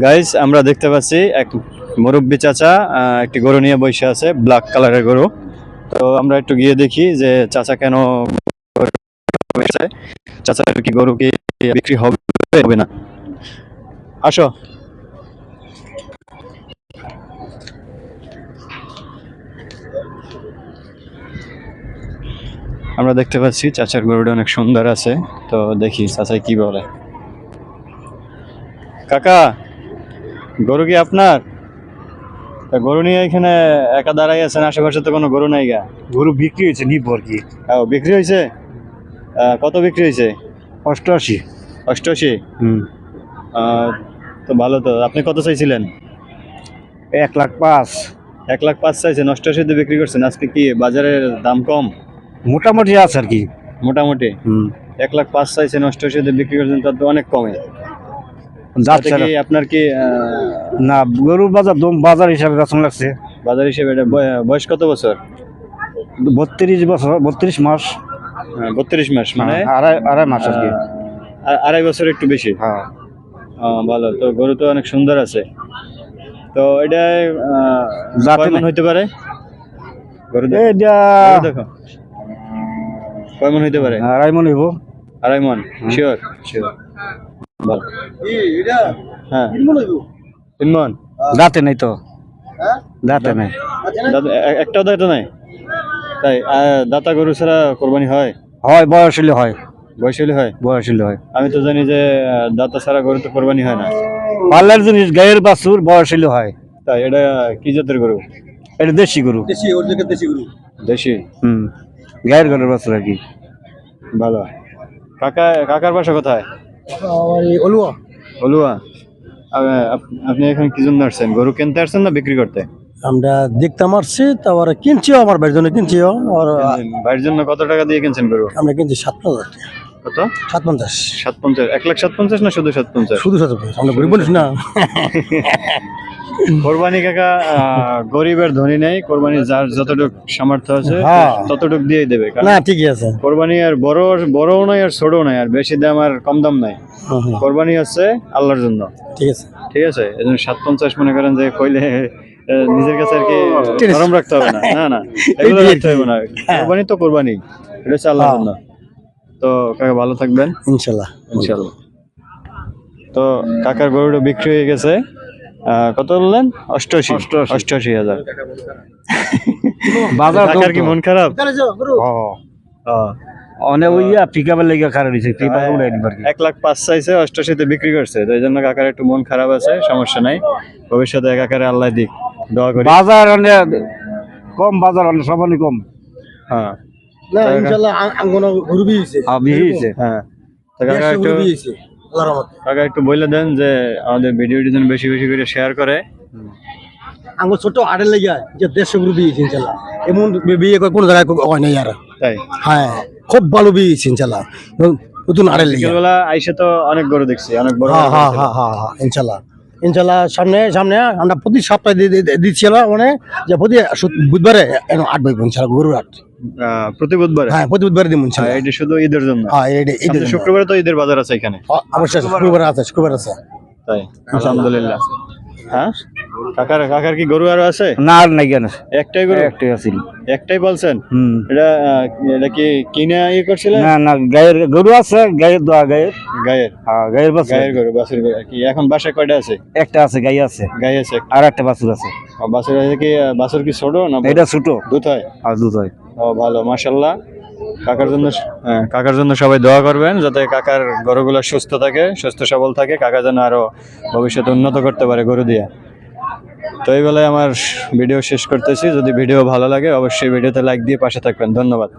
Guys আমরা দেখতে পাচ্ছি এক মুরব্বী চাচা একটি গরু নিয়ে বসে আছে, ব্ল্যাক কালারের গরু। তো আমরা একটু গিয়ে দেখি যে চাচা কেন বসে আছে। চাচার কি গরু কি বিক্রি হবে হবে না? আসো। আমরা দেখতে পাচ্ছি চাচার গরুটা অনেক সুন্দর আছে। তো দেখি চাচা কি বলে। কাকা, গরু কি আপনার? তা গরু নিয়ে এখানে একা দাঁড়াই আছেন, আশেপাশে তো কোনো গরু নাই গা। গরু বিক্রি হয়েছে নিব আর কি। বিক্রি হয়েছে? কত বিক্রি হয়েছে? 88। 88? হুম। তো ভালো। তো আপনি কত চাইছিলেন? 1,05,000। 1,05,000 চাইছেন, 88-তে বিক্রি করছেন। আজকে কি বাজারের দাম কম? মোটামুটি আছে আর কি। মোটামুটি। 1,05,000 চাইছেন, 88-তে বিক্রি করছেন, তার তো অনেক কমে যাচ্ছে। কি আপনার কি না, গরুর বাজার হিসাবে বেতন লাগছে। বাজার হিসেবে এটা বয়স কত বছর? 32 বছর, 32 মাস। 32 মাস, মানে আড়াই মাস আর কি। আড়াই বছর একটু বেশি। হ্যাঁ। ভালো। তো গরু তো অনেক সুন্দর আছে। তো এটা কয় মণ হইতে পারে? গরু দেখো কয় মণ হইতে পারে? আড়াই মন হইব। আড়াই মণ? শিওর? শিওর। ভালো। হ্যাঁ, 3 মণ। দাঁতে নাই তো। দাঁতে নাই। একটাও দাঁতে নাই? তাই দাতা গরু ছাড়া কোরবানি হয়? হয়, বয়স হলে হয়। বয়স হলে হয়? বয়স হলে হয়। আমি তো জানি যে দাতা ছাড়া গরু তো কোরবানি হয় না। পার্লার জিনিস, গায়ের বাছুর বয়স হলে হয়। তাই? এটা কি জাতের গরু? এটা দেশি গরু। দেশি গরু। দেশি? গায়ের গরুর বাছুর আর কি। ভালো। কাকার বাসা কোথায়? অলুয়া। অলুয়া। আপনি এখন কি জন্য আসছেন? গরু কিনতে আসছেন না বিক্রি করতে? আমরা দেখতাম আসছি, তারপরে কিনছিও, আমার ভাইয়ের জন্য কিনছিও। আর ভাইয়ের জন্য কত টাকা দিয়ে কিনছেন গরু? আমরা কিনছি 57,000 টাকা। কত? 57। 57? 1,57,000 না শুধু 57? শুধু 57। আমরা গরিব বলিস না। কোরবানি কাকা গরিবের ধনী নেই, কোরবানি যার যতটুক সামর্থ্য আছে হ্যাঁ। ততটুক দিয়েই দেবে। না, ঠিকই আছে। কোরবানি আর বড়ও নাই আর ছোটও নাই, আর বেশি দাম আর কম দাম নাই। কোরবানি হচ্ছে আল্লাহর জন্য। ঠিক আছে, ঠিক আছে। এই জন্য 57 মনে করেন যে কইলে নিজের কাছে আর কি নরম রাখতে হবে না। না না, এগুলো রাখতে হবে না। কোরবানি তো কোরবানি, এটা হচ্ছে আল্লাহর জন্য। তো কাকা ভালো থাকবেন ইনশাল্লাহ। ইনশাল্লাহ। তো কাকার গরুটা বিক্রি হয়ে গেছে। কত বললেন? 88,000। বাজার কাকার কি মন খারাপ? অনেক পিকআপের লেগে খারাপ হয়েছে। 1,05,000 চাইছে, 88-তে বিক্রি করছে। তো এই জন্য কাকার একটু মন খারাপ আছে। সমস্যা নাই, ভবিষ্যতে কাকারে আল্লাহ দিক, দোয়া করি। বাজার অনেক কম, বাজার অনেক সবাই কম। হ্যাঁ, না, ইনশাল্লাহ আঙ্গনা গরু বিয়েছে। বিয়েছে। হ্যাঁ। তো কাকা একটু বলে দেন যে আমাদের ভিডিওটি যেন বেশি বেশি করে শেয়ার করে। আঙ্গুর ছোট আড়ে লেগে যে 150 গরু বিয়েছে ইনশাল্লাহ। এমন বিয়ে কোনো জায়গায় হয় নাই আর। তাই? হ্যাঁ, খুব ভালো বিয়েছে ইনশাল্লাহ। নতুন আড়ে লেগে বিকেলবেলা আইসে তো অনেক গরু দেখছি, অনেক বড়। হ্যাঁ, ইনশাল্লাহ। ইনশাল্লাহ সামনে আমরা প্রতি সপ্তাহে দিচ্ছিলাম, মানে যে প্রতি বুধবারে 8 বাইব ইনশাল্লাহ গরুর হাট। প্রতি বুধবার? হ্যাঁ, প্রতি বুধবারে দিব ইনশাল্লাহ। এটা শুধু ঈদের জন্য? হ্যাঁ, ঈদের শুক্রবারে তো ঈদের বাজার আছে এখানে? অবশ্যই শুক্রবার আছে। তাই? আলহামদুলিল্লাহ। হ্যাঁ, কাকার কি গরু আরো আছে? না, আর নাই কেন। একটাই গরু? একটাই আছে। একটাই বলছেন? এটা কি কিনে করছিলেন? না না, গায়ের গরু আছে। গায়ের গায়ের হ্যাঁ, গায়ের বাছুর। গায়ের গরু, বাছুর গরু। কি এখন বাসায় কয়টা আছে? একটা আছে, গাই আছে। গাই আছে, আর একটা বাছুর আছে। বাছুর আছে। কি বাছুর কি ছোট না? এটা ছোট। দুধ হয়? আর দুধ হয়। ভালো, মাশাআল্লাহ। কাকার জন্য সবাই দোয়া করবেন, যাতে কাকার গরুগুলো সুস্থ থাকে, সুস্থ সবল থাকে, কাকা যেন আরো ভবিষ্যতে উন্নত করতে পারে গরু দিয়ে। তো এই বেলায় আমার ভিডিও শেষ করতেছি। যদি ভিডিও ভালো লাগে অবশ্যই ভিডিওতে লাইক দিয়ে পাশে থাকবেন। ধন্যবাদ।